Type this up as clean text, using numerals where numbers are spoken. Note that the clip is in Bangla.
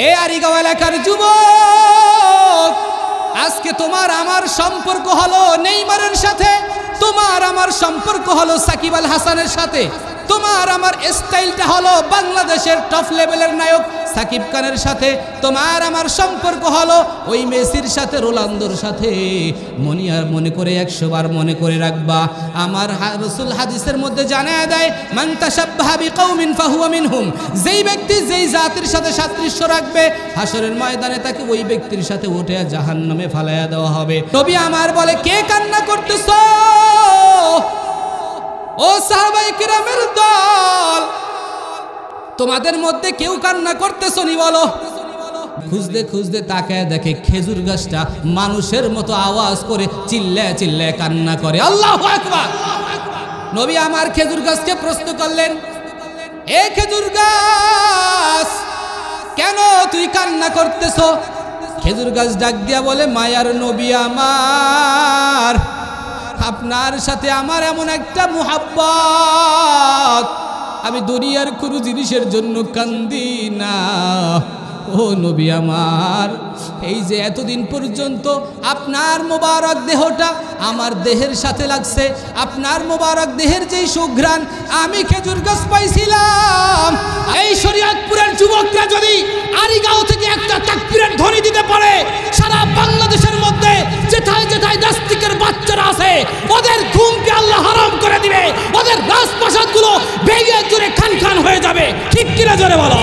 এ আরিগাঁও এলাকার যুবক, আজকে তোমার আমার সম্পর্ক হলো নেইমারের সাথে, তোমার আমার সম্পর্ক হলো সাকিব আল হাসানের সাথে, তোমার আমার স্টাইলটা হলো বাংলাদেশের টপ লেভেলের নায়ক সাকিব খানের সাথে, তোমার আমার সম্পর্ক হলো ওই মেসির সাথে, রোনালদোর সাথে। মনে করে 100 বার মনে করে রাখবা, আমার রাসূল হাদিসের মধ্যে জানায় দেয়, মান তাশাব্বাহা বিকাউমিন ফাহুয়া মিনহুম। যেই ব্যক্তি যেই জাতির সাথে সাদৃশ্য রাখবে, হাসরের ময়দানে তাকে ওই ব্যক্তির সাথে উঠে জাহান্নামে ফালায়া দেওয়া হবে। নবী আমার বলে, কে কান্না করতেছো? ও সাহাবায়ে কিরামের দল, তোমাদের মধ্যে কেউ কান্না করতেছো নি? বলো। খুঁজতে খুঁজতে তাকায় দেখে খেজুর গাছটা মানুষের মতো আওয়াজ করে চিল্লায় চিল্লায় কান্না করে। আল্লাহু আকবার। নবী আমার খেজুর গাছকে প্রশ্ন করলেন, এ খেজুর গাছ, কেন তুই কান্না করতেছো? খেজুর গাছ ডাক দিয়া বলে, মায়ার নবী আমার, আপনার সাথে আমার এমন একটা মুহাব্বত, আমি দুনিয়ার কোনো জিনিসের জন্য কান্দি না। ও নবী আমার, এই যে এতদিন পর্যন্ত আপনার মোবারক দেহটা আমার দেহের সাথে লাগছে, আপনার মোবারক দেহের যেই সুঘ্রাণ আমি খেজুর গাছ পাইছিলাম, এই শরীয়তপুরের যুবকরা যদি আরিগাঁও থেকে একটা তাকবীরের ধ্বনি দিতে পারে, সারা বাংলাদেশের মধ্যে যেথায় যেথায় নাস্তিকের বাচ্চারা আছে ওদের ঘুমকে আল্লাহ হারাম করে দিবে, ওদের রাজপ্রাসাদগুলো ভেঙে চুরে খান খান হয়ে যাবে। ঠিক কিনা জোরে বলো।